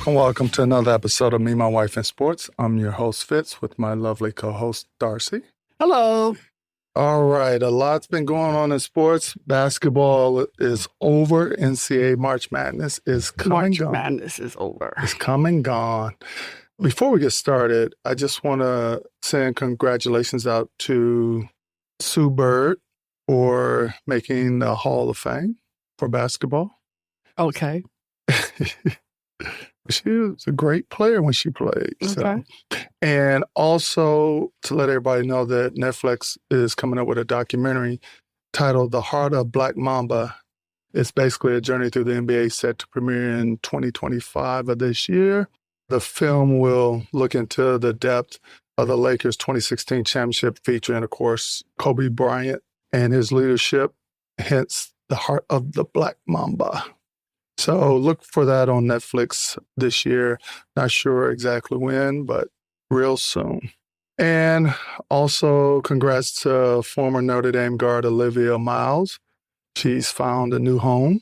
Welcome to another episode of Me, My Wife, and Sports. I'm your host, Fitz, with my lovely co-host, Darcy. Hello. All right, a lot's been going on in sports. Basketball is over. NCAA March Madness is coming. March Madness is over. It's come and gone. Before we get started, I just want to send congratulations out to Sue Bird for making the Hall of Fame for basketball. Okay. She was a great player when she played. Okay. And also to let everybody know that Netflix is coming up with a documentary titled The Heart of Black Mamba. It's basically a journey through the NBA set to premiere in 2025 of this year. The film will look into the depth of the Lakers' 2016 championship, featuring, of course, Kobe Bryant and his leadership, hence the heart of the Black Mamba. So look for that on Netflix this year. Not sure exactly when, but real soon. And also congrats to former Notre Dame guard Olivia Miles. She's found a new home.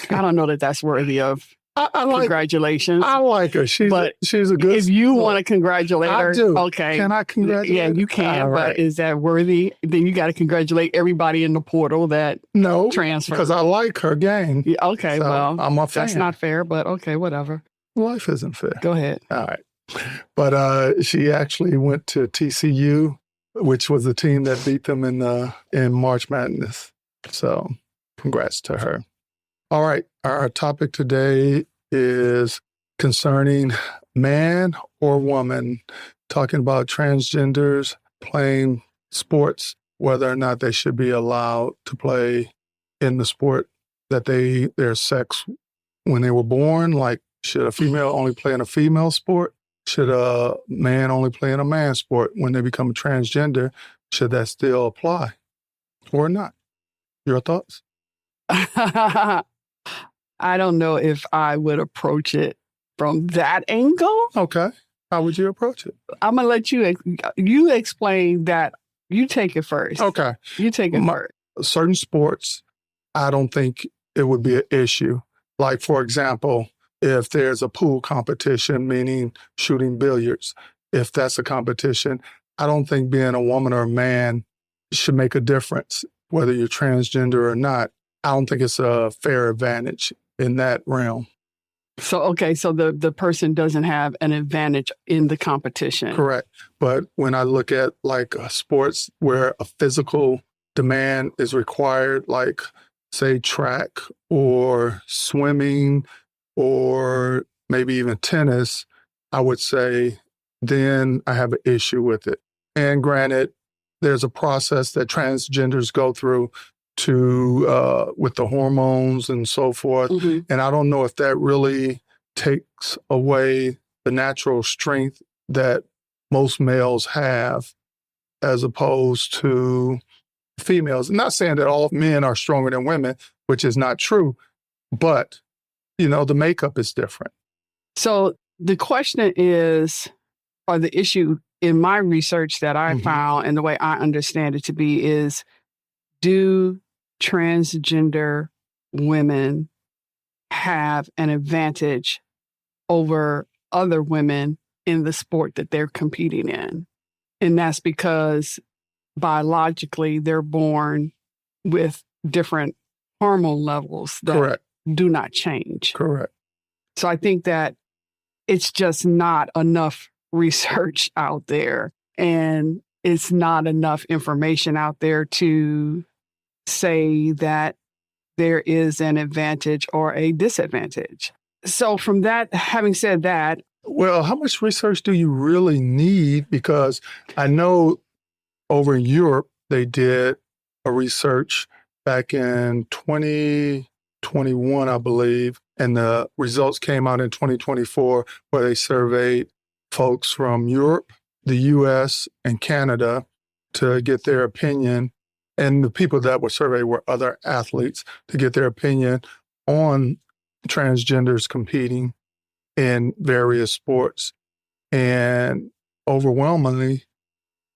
I don't know that that's worthy of congratulations. I like her. She's a good. If you want to congratulate her, I do. Okay. Can I congratulate? Yeah, you can. All right. But is that worthy? Then you got to congratulate everybody in the portal that transferred. Because I like her game. Yeah, okay, So well, I'm a fan. that's not fair, but okay, whatever. Life isn't fair. Go ahead. All right. But she actually went to TCU, which was the team that beat them in March Madness. So congrats to her. All right. Our topic today is concerning man or woman, talking about transgenders playing sports, whether or not they should be allowed to play in the sport that their sex when they were born. Like, should a female only play in a female sport? Should a man only play in a man's sport? When they become transgender, should that still apply or not? Your thoughts? I don't know if I would approach it from that angle. Okay. How would you approach it? I'm going to let you explain that. You take it first. Okay. You take it first. Certain sports, I don't think it would be an issue. Like, for example, if there's a pool competition, meaning shooting billiards, if that's a competition, I don't think being a woman or a man should make a difference, whether you're transgender or not. I don't think it's a fair advantage in that realm. So the person doesn't have an advantage in the competition. Correct. But when I look at like sports where a physical demand is required, like say track or swimming or maybe even tennis, I would say then I have an issue with it. And granted, there's a process that transgenders go through with the hormones and so forth. Mm-hmm. And I don't know if that really takes away the natural strength that most males have as opposed to females. I'm not saying that all men are stronger than women, which is not true, but, the makeup is different. So the question is, or the issue in my research that I found and the way I understand it to be is, do transgender women have an advantage over other women in the sport that they're competing in? And that's because biologically they're born with different hormone levels that Correct. do not change. Correct. So I think that it's just not enough research out there, and it's not enough information out there to say that there is an advantage or a disadvantage. So from that, having said that. Well, how much research do you really need? Because I know over in Europe, they did a research back in 2021, I believe, and the results came out in 2024 where they surveyed folks from Europe, the US, and Canada to get their opinion And the people that were surveyed were other athletes to get their opinion on transgenders competing in various sports. And overwhelmingly,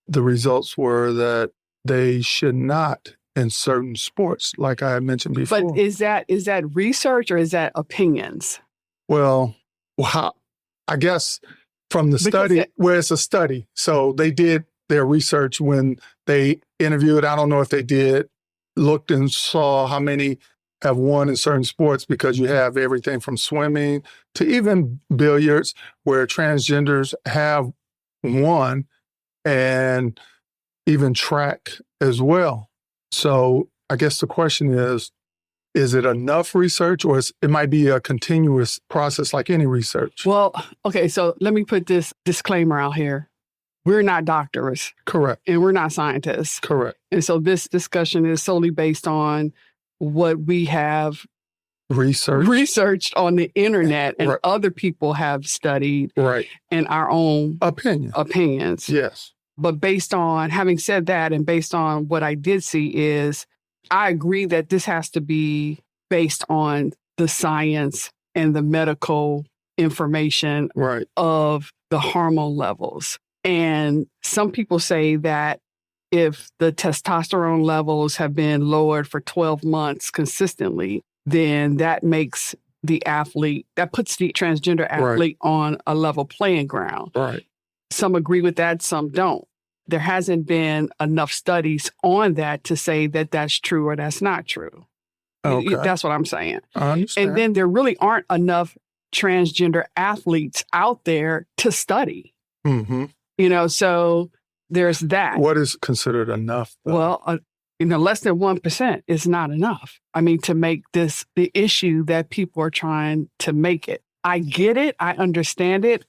the results were that they should not in certain sports, like I had mentioned before. But is that research or is that opinions? Well, I guess from the study, where it's a study. So they did their research when they interviewed. I don't know if they looked and saw how many have won in certain sports, because you have everything from swimming to even billiards where transgenders have won, and even track as well. So I guess the question is it enough research, or it might be a continuous process like any research? Well, okay, so let me put this disclaimer out here. We're not doctors. Correct. And we're not scientists. Correct. And so this discussion is solely based on what we have researched on the internet and other people have studied, and our own opinions. Yes. But based on, having said that, and based on what I did see is, I agree that this has to be based on the science and the medical information of the hormone levels. And some people say that if the testosterone levels have been lowered for 12 months consistently, then that makes the athlete, that puts the transgender athlete on a level playing ground. Right. Some agree with that, some don't. There hasn't been enough studies on that to say that that's true or that's not true. Okay. That's what I'm saying. I understand. And then there really aren't enough transgender athletes out there to study. Mm-hmm. So there's that. What is considered enough, though? Well, less than 1% is not enough. I mean, to make this the issue that people are trying to make it. I get it. I understand it.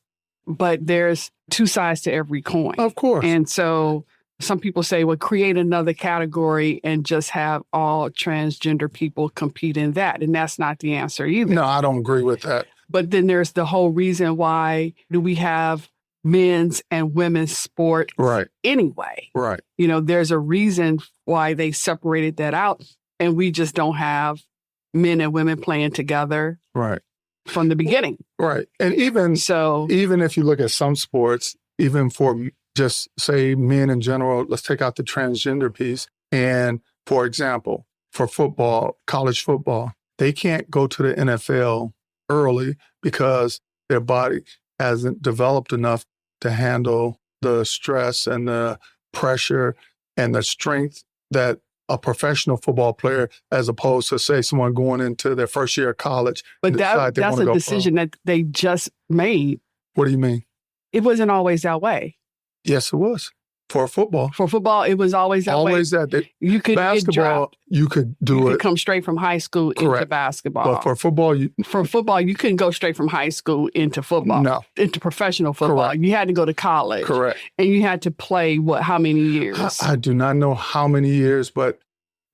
But there's two sides to every coin. Of course. And so some people say, well, create another category and just have all transgender people compete in that. And that's not the answer either. No, I don't agree with that. But then there's the whole reason why do we have men's and women's sport anyway? Right. There's a reason why they separated that out, and we just don't have men and women playing together. Right. From the beginning. Right. And even if you look at some sports, even for just say men in general, let's take out the transgender piece. And for example, for football, college football, they can't go to the NFL early because their body hasn't developed enough to handle the stress and the pressure and the strength that a professional football player, as opposed to, say, someone going into their first year of college. But that's a decision that they just made. What do you mean? It wasn't always that way. Yes, it was. For football. For football, it was always that way. Always that. You could basketball, you could do it. Come straight from high school into basketball. But for football, you couldn't go straight from high school into football. No. Into professional football. Correct. You had to go to college. Correct. And you had to play, how many years? I do not know how many years, but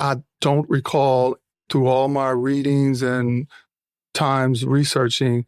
I don't recall, through all my readings and times researching,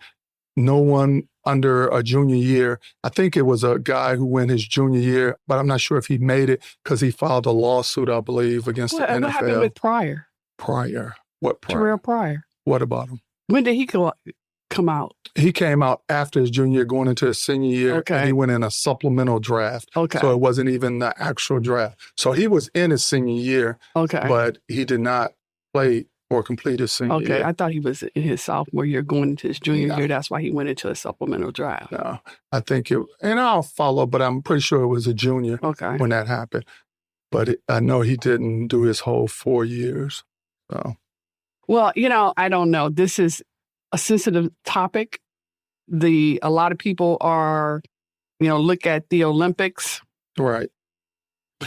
no one under a junior year. I think it was a guy who went his junior year, but I'm not sure if he made it because he filed a lawsuit, I believe, against the NFL. What happened with Pryor? Pryor? What Pryor? Terrell Pryor. What about him? When did he come out? He came out after his junior year, going into his senior year. Okay. And he went in a supplemental draft. Okay. So it wasn't even the actual draft. So he was in his senior year. Okay. But he did not play or complete his senior year. Okay, I thought he was in his sophomore year going into his junior year. That's why he went into a supplemental draft. No, I think and I'll follow, but I'm pretty sure it was a junior when that happened. But I know he didn't do his whole 4 years. So. Well, I don't know. This is a sensitive topic. A lot of people are, look at the Olympics. Right.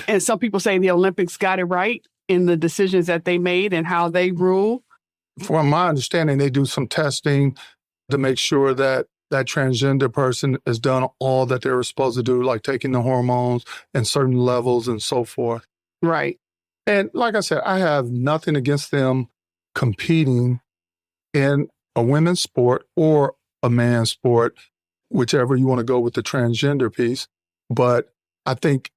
And some people say the Olympics got it right in the decisions that they made and how they rule. From my understanding, they do some testing to make sure that that transgender person has done all that they were supposed to do, like taking the hormones and certain levels and so forth. Right. And like I said, I have nothing against them competing in a women's sport or a man's sport, whichever you want to go with the transgender piece. But I think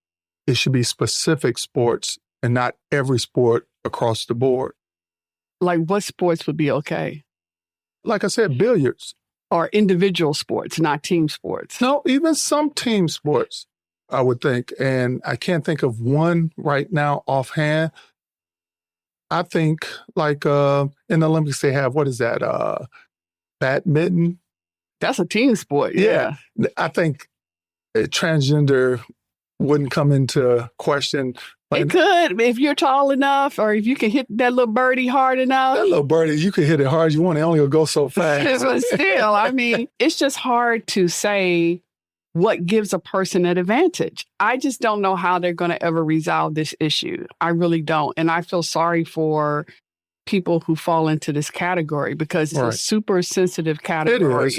it should be specific sports and not every sport across the board. Like what sports would be okay? Like I said, billiards. Or individual sports, not team sports. No, even some team sports, I would think. And I can't think of one right now offhand. I think like in the Olympics they have, what is that? Badminton? That's a team sport. Yeah. I think transgender wouldn't come into question. It could, if you're tall enough, or if you can hit that little birdie hard enough. That little birdie, you can hit it hard as you want. It only will go so fast. But still, I mean, it's just hard to say what gives a person an advantage. I just don't know how they're going to ever resolve this issue. I really don't. And I feel sorry for people who fall into this category because it's a super sensitive category.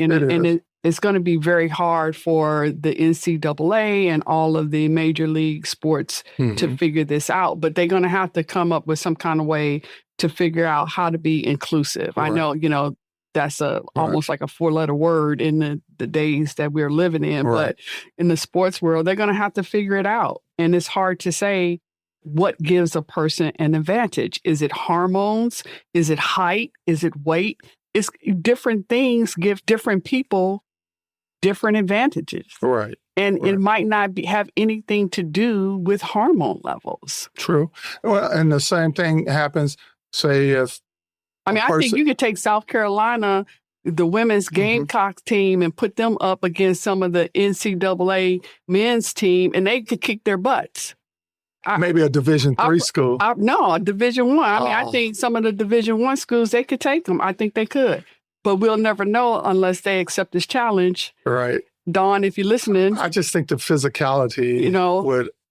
It's going to be very hard for the NCAA and all of the major league sports to figure this out. But they're going to have to come up with some kind of way to figure out how to be inclusive. I know, that's almost like a 4-letter word in the days that we're living in. But in the sports world, they're going to have to figure it out. And it's hard to say what gives a person an advantage. Is it hormones? Is it height? Is it weight? It's different things give different people different advantages. Right. And it might not have anything to do with hormone levels. True. Well, and the same thing happens, say, if I think you could take South Carolina, the women's Gamecocks team, and put them up against some of the NCAA men's team, and they could kick their butts. Maybe a Division III school. No, a Division I. I think some of the Division I schools, they could take them. I think they could. But we'll never know unless they accept this challenge. Right. Dawn, if you're listening. I just think the physicality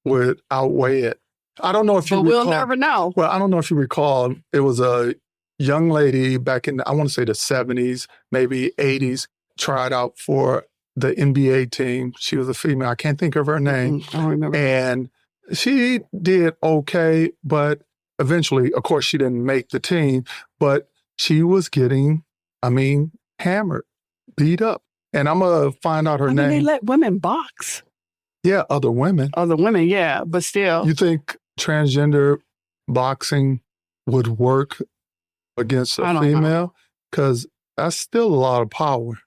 would outweigh it. I don't know if you recall. But we'll never know. Well, I don't know if you recall. It was a young lady back in, I want to say the 70s, maybe 80s, tried out for the NBA team. She was a female. I can't think of her name. I don't remember. And she did okay, but eventually, of course, she didn't make the team. But she was getting, hammered, beat up. And I'm going to find out her name. They let women box. Yeah, other women. Other women, yeah, but still. You think transgender boxing would work against a female? Because that's still a lot of power.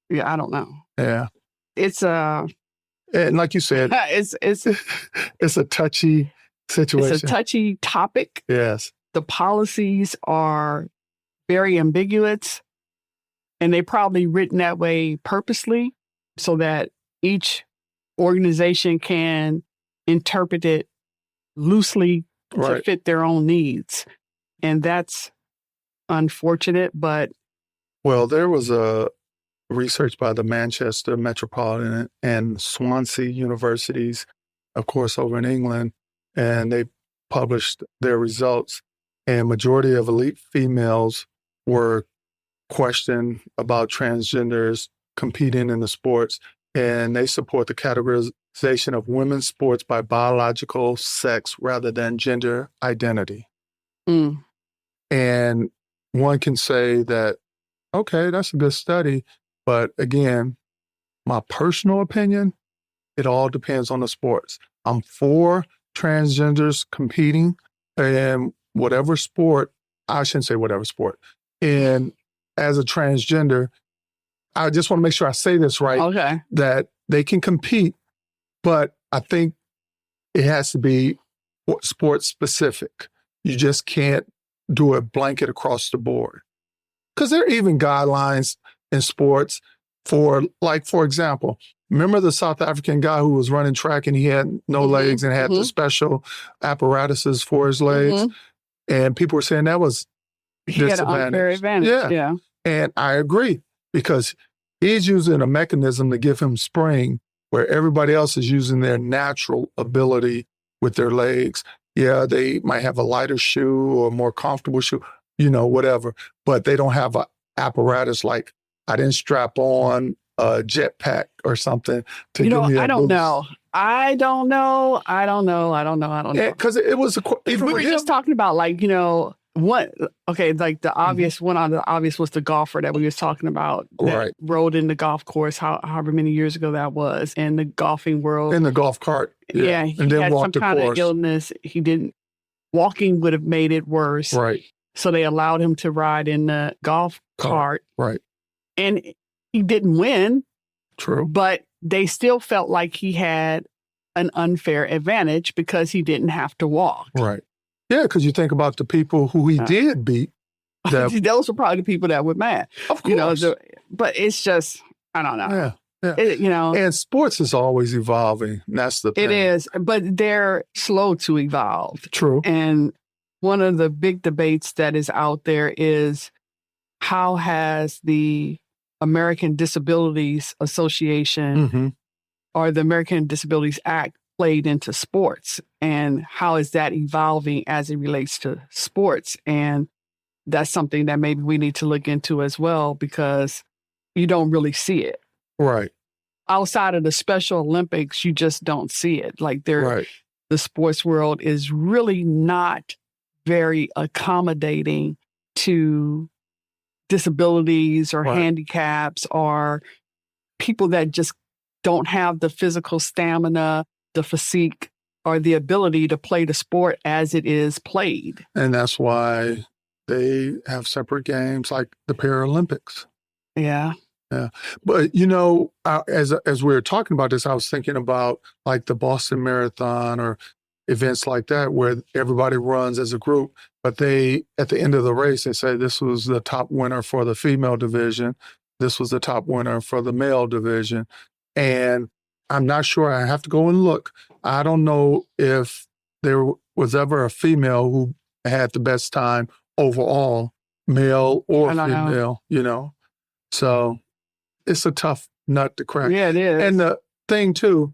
Yeah, I don't know. Yeah. It's and like you said, it's a touchy situation. It's a touchy topic. Yes. The policies are very ambiguous, and they're probably written that way purposely so that each organization can interpret it loosely to fit their own needs. And that's unfortunate, but... Well, there was a research by the Manchester Metropolitan and Swansea universities, of course, over in England, and they published their results. And majority of elite females were questioned about transgenders competing in the sports, and they support the categorization of women's sports by biological sex rather than gender identity. And one can say that, okay, that's a good study. But again, my personal opinion, it all depends on the sports. I'm for transgenders competing in whatever sport. I shouldn't say whatever sport. And as a transgender, I just want to make sure I say this right, that they can compete, but I think it has to be sports specific. You just can't do a blanket across the board. Because there are even guidelines in sports for example, remember the South African guy who was running track and he had no legs and had the special apparatuses for his legs? And people were saying that was he had an unfair advantage. Yeah. And I agree, because he's using a mechanism to give him spring where everybody else is using their natural ability with their legs. Yeah, they might have a lighter shoe or more comfortable shoe, whatever, but they don't have an apparatus like I didn't strap on a jetpack or something to give me a I don't boost. know. I don't know. Because it was we were just talking about the obvious one on the obvious was the golfer that we was talking about that rode in the golf course however many years ago that was in the golfing world. In the golf cart. Yeah, he and then had walked some kind course. of illness. He didn't walking would have made it worse. Right. So they allowed him to ride in the golf cart. Right. And he didn't win. True. But they still felt like he had an unfair advantage because he didn't have to walk. Right. Yeah, because you think about the people who he did beat. Those were probably the people that were mad. Of course. But it's just, I don't know. Yeah. And sports is always evolving. That's the thing. It is, but they're slow to evolve. True. And one of the big debates that is out there is, how has the American Disabilities Association or the American Disabilities Act played into sports? And how is that evolving as it relates to sports? And that's something that maybe we need to look into as well, because you don't really see it. Right. Outside of the Special Olympics, you just don't see it. Like the sports world is really not very accommodating to disabilities or handicaps or people that just don't have the physical stamina, the physique, or the ability to play the sport as it is played. And that's why they have separate games like the Paralympics. Yeah. Yeah. But, as we were talking about this, I was thinking about like the Boston Marathon or events like that where everybody runs as a group, but they, at the end of the race, they say this was the top winner for the female division. This was the top winner for the male division. And I'm not sure. I have to go and look. I don't know if there was ever a female who had the best time overall, male or female, So it's a tough nut to crack. Yeah, it is. And the thing too,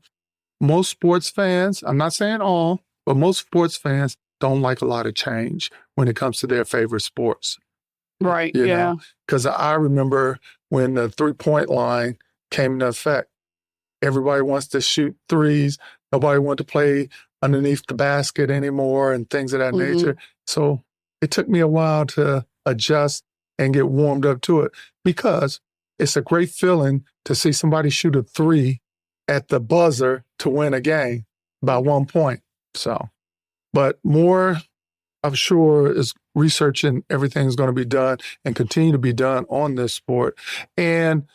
most sports fans, I'm not saying all, but most sports fans don't like a lot of change when it comes to their favorite sports. Right, yeah. Because I remember when the 3-point line came into effect, everybody wants to shoot threes. Nobody wanted to play underneath the basket anymore and things of that nature. So it took me a while to adjust and get warmed up to it, because it's a great feeling to see somebody shoot a three at the buzzer to win a game by 1 point. So, but more, I'm sure, is research and everything's going to be done and continue to be done on this sport. And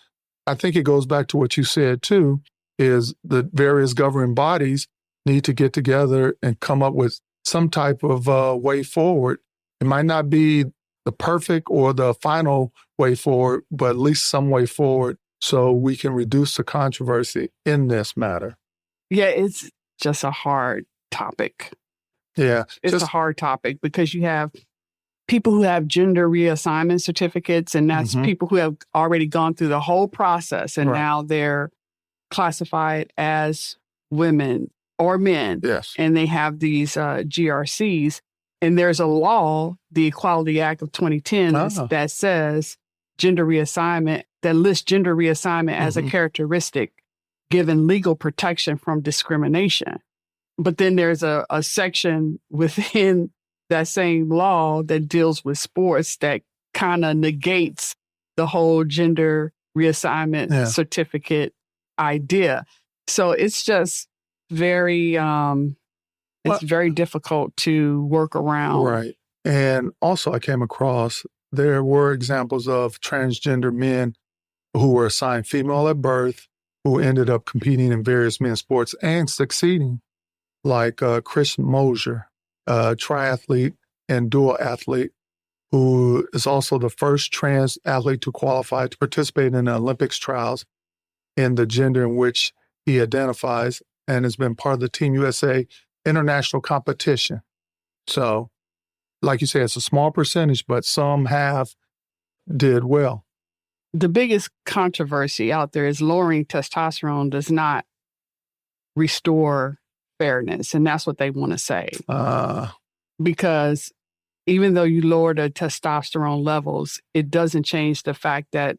I think it goes back to what you said too, is the various governing bodies need to get together and come up with some type of way forward. It might not be the perfect or the final way forward, but at least some way forward so we can reduce the controversy in this matter. Yeah, it's just a hard topic. Yeah. It's a hard topic because you have people who have gender reassignment certificates, and that's people who have already gone through the whole process, and now they're classified as women or men. Yes. And they have these GRCs. And there's a law, the Equality Act of 2010, that says gender reassignment, that lists gender reassignment as a characteristic given legal protection from discrimination. But then there's a section within that same law that deals with sports that kind of negates the whole gender reassignment certificate idea. So it's just very, it's very difficult to work around. Right. And also I came across, there were examples of transgender men who were assigned female at birth, who ended up competing in various men's sports and succeeding, like Chris Mosier, a triathlete and dual athlete, who is also the first trans athlete to qualify to participate in the Olympics trials in the gender in which he identifies, and has been part of the Team USA international competition. So, like you say, it's a small percentage, but some did well. The biggest controversy out there is lowering testosterone does not restore fairness. And that's what they want to say. Because even though you lower the testosterone levels, it doesn't change the fact that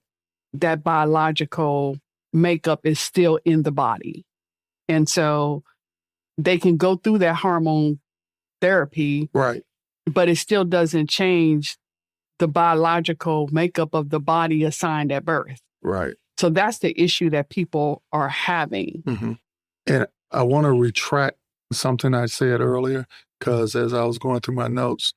that biological makeup is still in the body. And so they can go through that hormone therapy, right? But it still doesn't change the biological makeup of the body assigned at birth. Right. So that's the issue that people are having. And I want to retract something I said earlier. because as I was going through my notes,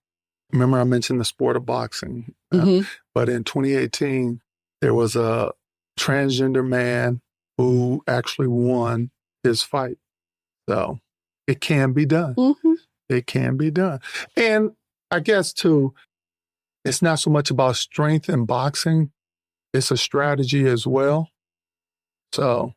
remember I mentioned the sport of boxing. But in 2018, there was a transgender man who actually won his fight. So it can be done. It can be done. And I guess, too, it's not so much about strength in boxing. It's a strategy as well. So,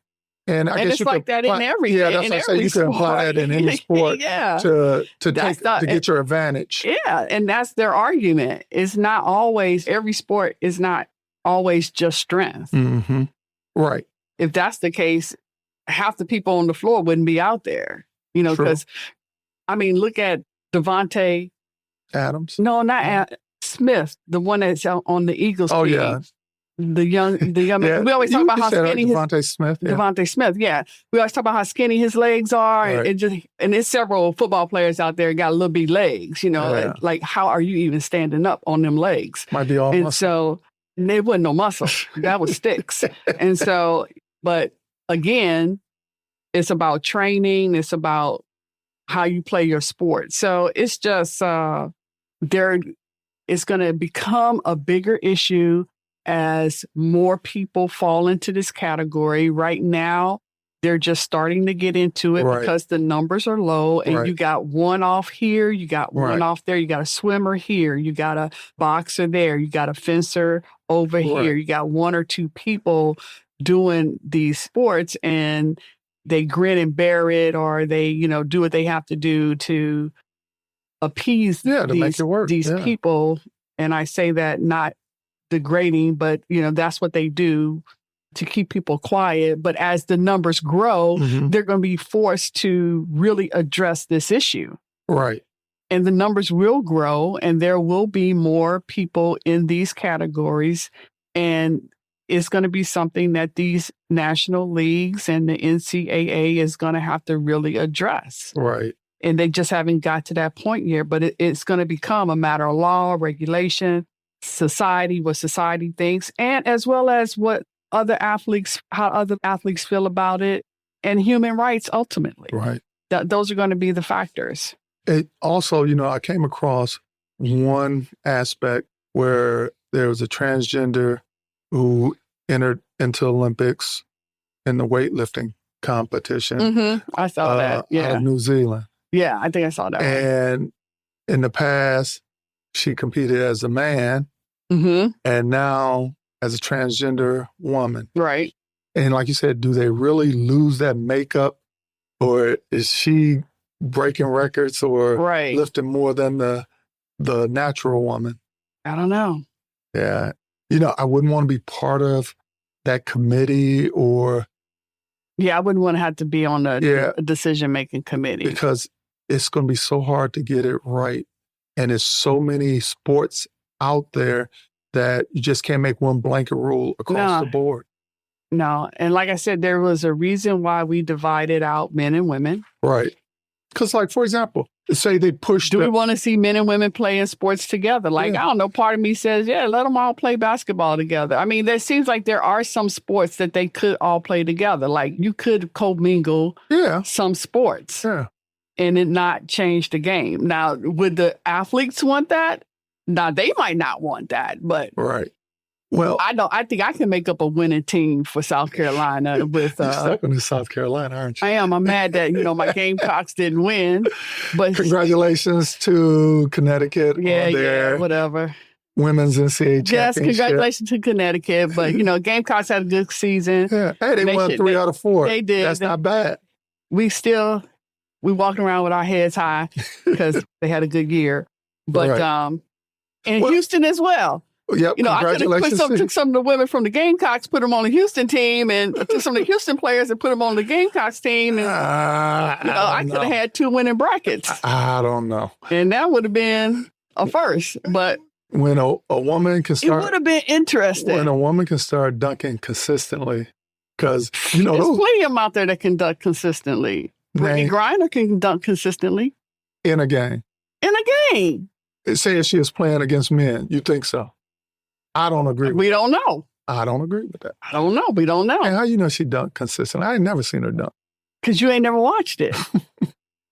and I guess it's like that in every yeah, that's what I say. You can apply that in any sport to get your advantage. Yeah, and that's their argument. It's not always, every sport is not always just strength. Right. If that's the case, half the people on the floor wouldn't be out there, because, I mean, look at Devontae Adams. No, not Smith, the one that's on the Eagles team. Yeah. The young man. We always talk about how skinny Devontae Smith. Yeah. Devontae Smith, yeah. We always talk about how skinny his legs are. Right. And there's several football players out there got little bitty legs, like how are you even standing up on them legs? Might be all and muscle. So there wasn't no muscle. That was sticks. And so, but again, it's about training. It's about how you play your sport. So it's just, it's going to become a bigger issue as more people fall into this category. Right now, they're just starting to get into it because the numbers are low, and you got one off here, you got one off there, you got a swimmer here, you got a boxer there, you got a fencer over here, you got one or two people doing these sports, and they grin and bear it, or they, do what they have to do to appease to make it work. These people. And I say that not degrading, but that's what they do to keep people quiet. But as the numbers grow, they're going to be forced to really address this issue. Right. And the numbers will grow, and there will be more people in these categories. And it's going to be something that these national leagues and the NCAA is going to have to really address. Right. And they just haven't got to that point yet, but it's going to become a matter of law, regulation, society, what society thinks, and as well as how other athletes feel about it, and human rights ultimately. Right. Those are going to be the factors. It also, I came across one aspect where there was a transgender who entered into Olympics in the weightlifting competition. I saw that. Yeah. Out of New Zealand. Yeah, I think I saw that. And in the past, she competed as a man, and now as a transgender woman. Right. And like you said, do they really lose that makeup, or is she breaking records or lifting more than the natural woman? I don't know. Yeah. I wouldn't want to be part of that committee or... Yeah, I wouldn't want to have to be on the decision-making committee. Because it's going to be so hard to get it right. And there's so many sports out there that you just can't make one blanket rule across the board. No. And like I said, there was a reason why we divided out men and women. Right. Because, like, for example, say they push... Do we want to see men and women playing sports together? Like, I don't know, part of me says, let them all play basketball together. I mean, there seems like there are some sports that they could all play together. Like, you could commingle some sports and it not change the game. Now, would the athletes want that? Now, they might not want that, but... Right. Well, I think I can make up a winning team for South Carolina with. You're stuck in South Carolina, aren't you? I am. I'm mad that my Gamecocks didn't win, but congratulations to Connecticut. Yeah, whatever. Women's NCAA championship. Yes, congratulations to Connecticut. But Gamecocks had a good season. Yeah, hey, they won 3 out of 4. They did. That's not bad. We walking around with our heads high because they had a good year. But Houston as well. Yep, I could have took some of the women from the Gamecocks, put them on the Houston team, and took some of the Houston players and put them on the Gamecocks team. And, I could have had 2 winning brackets. I don't know. And that would have been a first. But when a woman can start... It would have been interesting. When a woman can start dunking consistently, because, there's plenty of them out there that can dunk consistently. Brittany Griner can dunk consistently. In a game. Say if she is playing against men, you think so? I don't agree with that. We don't know. I don't agree with that. I don't know. We don't know. And how you know she dunked consistently? I ain't never seen her dunk. Because you ain't never watched it.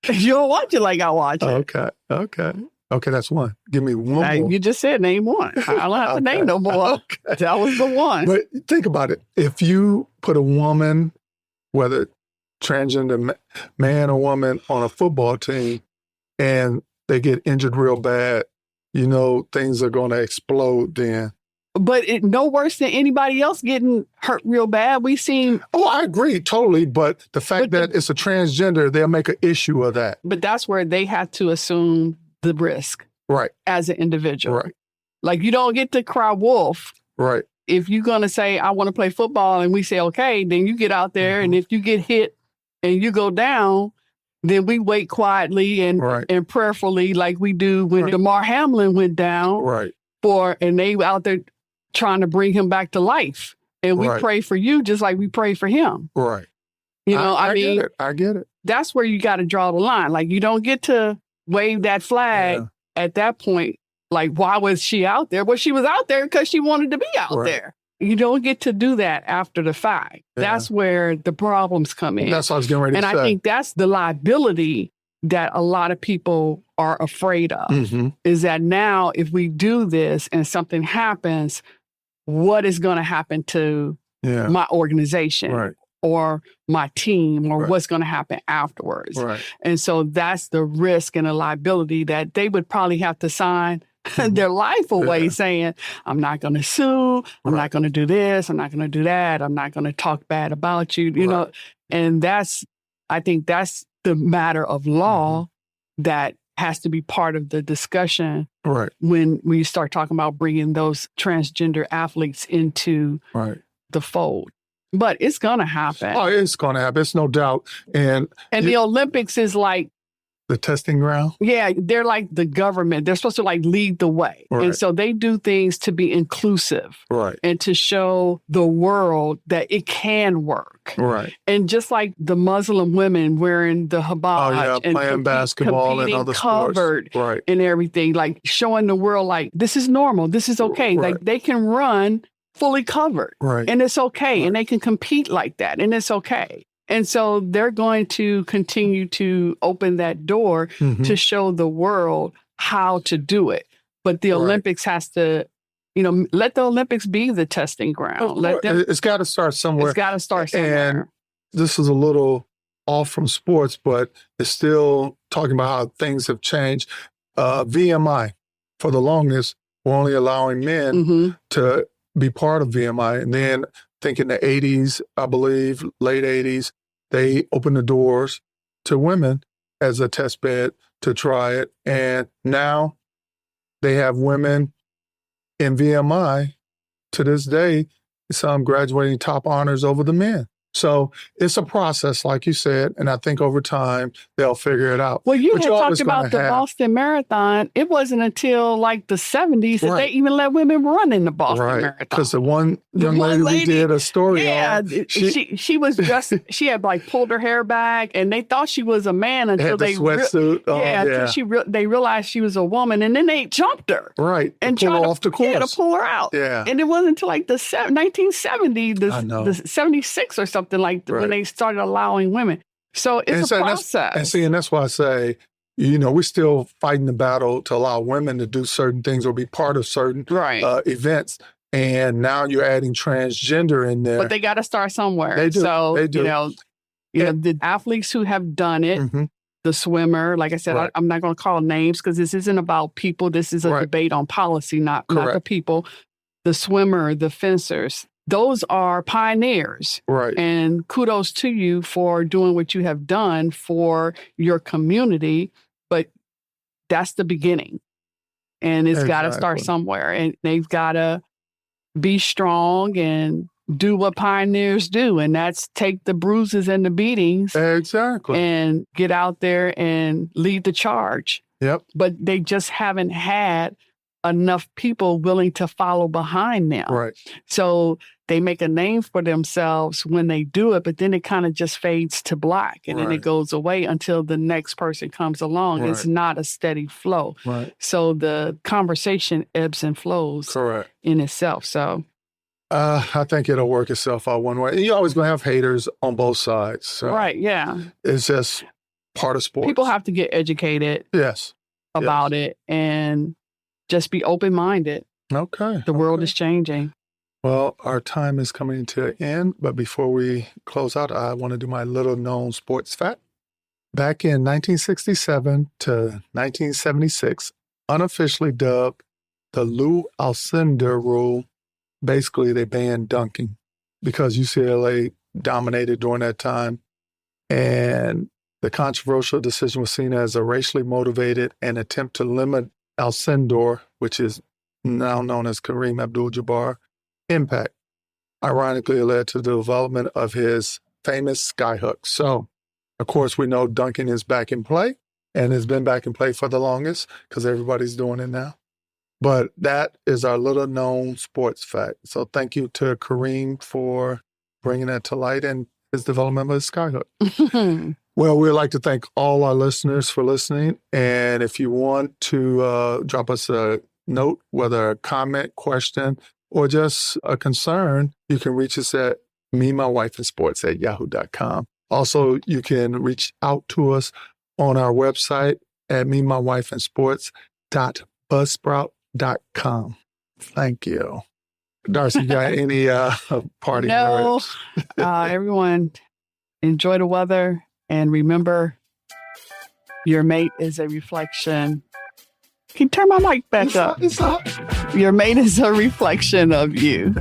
You don't watch it like I watch it. Okay, that's one. Give me one more. You just said name one. I don't have to name no more. Okay. That was the one. But think about it. If you put a woman, whether transgender man or woman, on a football team and they get injured real bad, things are going to explode then. But no worse than anybody else getting hurt real bad. We've seen... Oh, I agree, totally. But the fact that it's a transgender, they'll make an issue of that. But that's where they have to assume the risk. Right. As an individual. Right. Like, you don't get to cry wolf. Right. If you're going to say, I want to play football, and we say, okay, then you get out there, and if you get hit and you go down, then we wait quietly and prayerfully like we do when DeMar Hamlin went down. Right. And they out there trying to bring him back to life. And we pray for you just like we pray for him. Right. I mean, I get it. That's where you got to draw the line. Like, you don't get to wave that flag at that point. Like, why was she out there? Well, she was out there because she wanted to be out there. You don't get to do that after the fact. Yeah. That's where the problems come in. That's what I was getting ready to say. And I think that's the liability that a lot of people are afraid of, is that now if we do this and something happens, what is going to happen to my organization or my team, or what's going to happen afterwards? Right. And so that's the risk and the liability that they would probably have to sign their life away saying, I'm not going to sue. I'm not going to do this. I'm not going to do that. I'm not going to talk bad about you, you know, and I think that's the matter of law that has to be part of the discussion when we start talking about bringing those transgender athletes into the fold. But it's going to happen. Oh, it's going to happen. It's no doubt. And the Olympics is like the testing ground. Yeah, they're like the government. They're supposed to like lead the way. Right. And so they do things to be inclusive. Right. And to show the world that it can work. Right. And just like the Muslim women wearing the hijab and playing basketball and other covered sports. And everything, like showing the world like this is normal. This is okay. Like they can run fully covered. Right. And it's okay. And they can compete like that. And it's okay. And so they're going to continue to open that door to show the world how to do it. But the Olympics has to, let the Olympics be the testing ground. It's got to start somewhere. It's got to start somewhere. And this is a little off from sports, but it's still talking about how things have changed. VMI, for the longest, we're only allowing men to be part of VMI. And then I think in the 80s, I believe, late 80s, they opened the doors to women as a test bed to try it. And now they have women in VMI to this day, some graduating top honors over the men. So it's a process, like you said, and I think over time they'll figure it out. Well, you had talked about the Boston Marathon. It wasn't until like the 70s that they even let women run in the Boston Marathon. Because the one young lady we did a story on. She was just, she had like pulled her hair back and they thought she was a man until they sweatsuit. Until they realized she was a woman, and then they jumped her. Right. And pull her off the course. Yeah, to pull her out. Yeah. And it wasn't until like the 1970s, the 76 or something like when they started allowing women. So it's a process. And that's why I say, we're still fighting the battle to allow women to do certain things or be part of certain events. And now you're adding transgender in there. But they got to start somewhere. They do. So, they do. The athletes who have done it, the swimmer, like I said, I'm not going to call names because this isn't about people. This is a debate on policy, not the people. The swimmer, the fencers, those are pioneers. Right. And kudos to you for doing what you have done for your community. But that's the beginning. And it's got to start somewhere. And they've got to be strong and do what pioneers do. And that's take the bruises and the beatings. Exactly. And get out there and lead the charge. Yep. But they just haven't had enough people willing to follow behind them. Right. So they make a name for themselves when they do it, but then it kind of just fades to black and then it goes away until the next person comes along. It's not a steady flow. Right. So the conversation ebbs and flows in itself. So I think it'll work itself out one way. You're always going to have haters on both sides. So yeah. It's just part of sports. People have to get educated yes about it and just be open-minded. Okay. The world is changing. Well, our time is coming to an end, but before we close out, I want to do my little known sports fact. Back in 1967 to 1976, unofficially dubbed the Lou Alcindor rule, basically they banned dunking because UCLA dominated during that time. And the controversial decision was seen as a racially motivated and attempt to limit Alcindor, which is now known as Kareem Abdul-Jabbar, impact. Ironically, it led to the development of his famous skyhook. So, of course, we know dunking is back in play and has been back in play for the longest because everybody's doing it now. But that is our little known sports fact. So thank you to Kareem for bringing that to light and his development of his skyhook. Well, we'd like to thank all our listeners for listening. And if you want to drop us a note, whether a comment, question, or just a concern, you can reach us at memywifeandsports@yahoo.com. Also, you can reach out to us on our website at memywifeandsports.buzzsprout.com. Thank you. Darcy, you got any party No. words? Everyone, enjoy the weather and remember your mate is a reflection. Can you turn my mic back up? It's up. Your mate is a reflection of you.